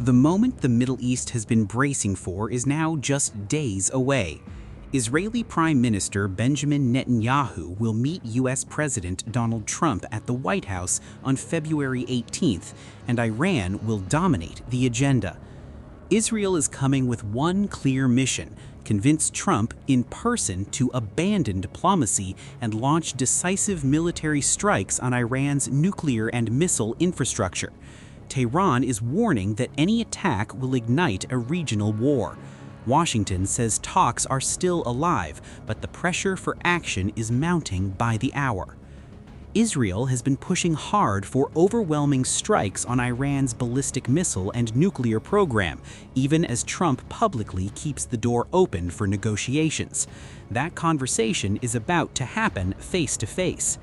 The moment the Middle East has been bracing for is now just days away. Israeli Prime Minister Benjamin Netanyahu will meet U.S. President Donald Trump at the White House on February 18th, and Iran will dominate the agenda. Israel is coming with one clear mission: convince Trump in person to abandon diplomacy and launch decisive military strikes on Iran's nuclear and missile infrastructure. Tehran is warning that any attack will ignite a regional war. Washington says talks are still alive, but the pressure for action is mounting by the hour. Israel has been pushing hard for overwhelming strikes on Iran's ballistic missile and nuclear program, even as Trump publicly keeps the door open for negotiations. That conversation is about to happen face to face.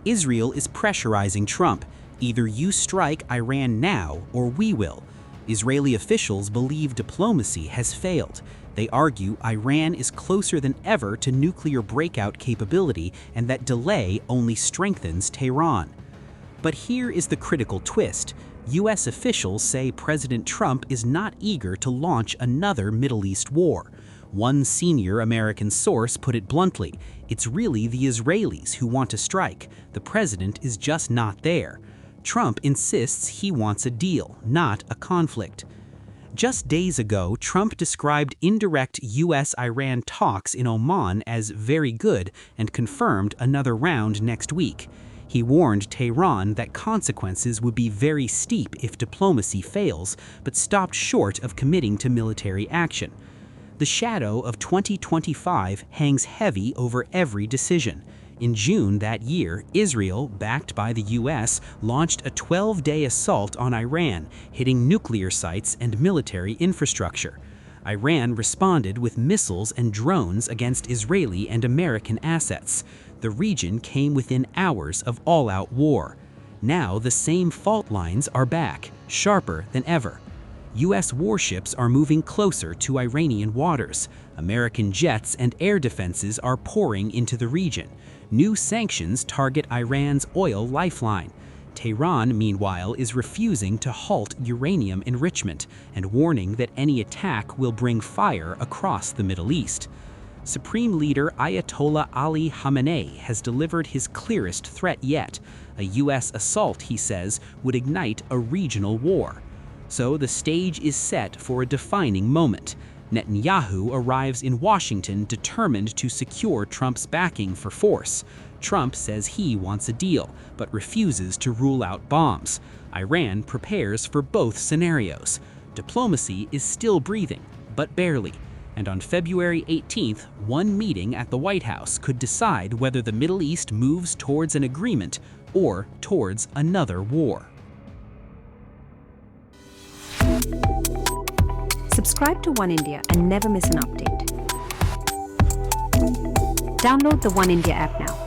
Israel is pressurizing Trump. Either you strike Iran now or we will. Israeli officials believe diplomacy has failed. They argue Iran is closer than ever to nuclear breakout capability and that delay only strengthens Tehran. But here is the critical twist. U.S. officials say President Trump is not eager to launch another Middle East war. One senior American source put it bluntly: it's really the Israelis who want to strike. The president is just not there. Trump insists he wants a deal, not a conflict. Just days ago, Trump described indirect U.S.-Iran talks in Oman as very good and confirmed another round next week. He warned Tehran that consequences would be very steep if diplomacy fails, but stopped short of committing to military action. The shadow of 2025 hangs heavy over every decision. In June that year, Israel, backed by the U.S., launched a 12-day assault on Iran, hitting nuclear sites and military infrastructure. Iran responded with missiles and drones against Israeli and American assets. The region came within hours of all-out war. Now the same fault lines are back, sharper than ever. U.S. warships are moving closer to Iranian waters. American jets and air defenses are pouring into the region. New sanctions target Iran's oil lifeline. Tehran, meanwhile, is refusing to halt uranium enrichment and warning that any attack will bring fire across the Middle East. Supreme Leader Ayatollah Ali Khamenei has delivered his clearest threat yet. A U.S. assault, he says, would ignite a regional war. So the stage is set for a defining moment. Netanyahu arrives in Washington determined to secure Trump's backing for force. Trump says he wants a deal, but refuses to rule out bombs. Iran prepares for both scenarios. Diplomacy is still breathing, but barely. And on February 18th, one meeting at the White House could decide whether the Middle East moves towards an agreement or towards another war. Subscribe to One India and never miss an update. Download the One India app now.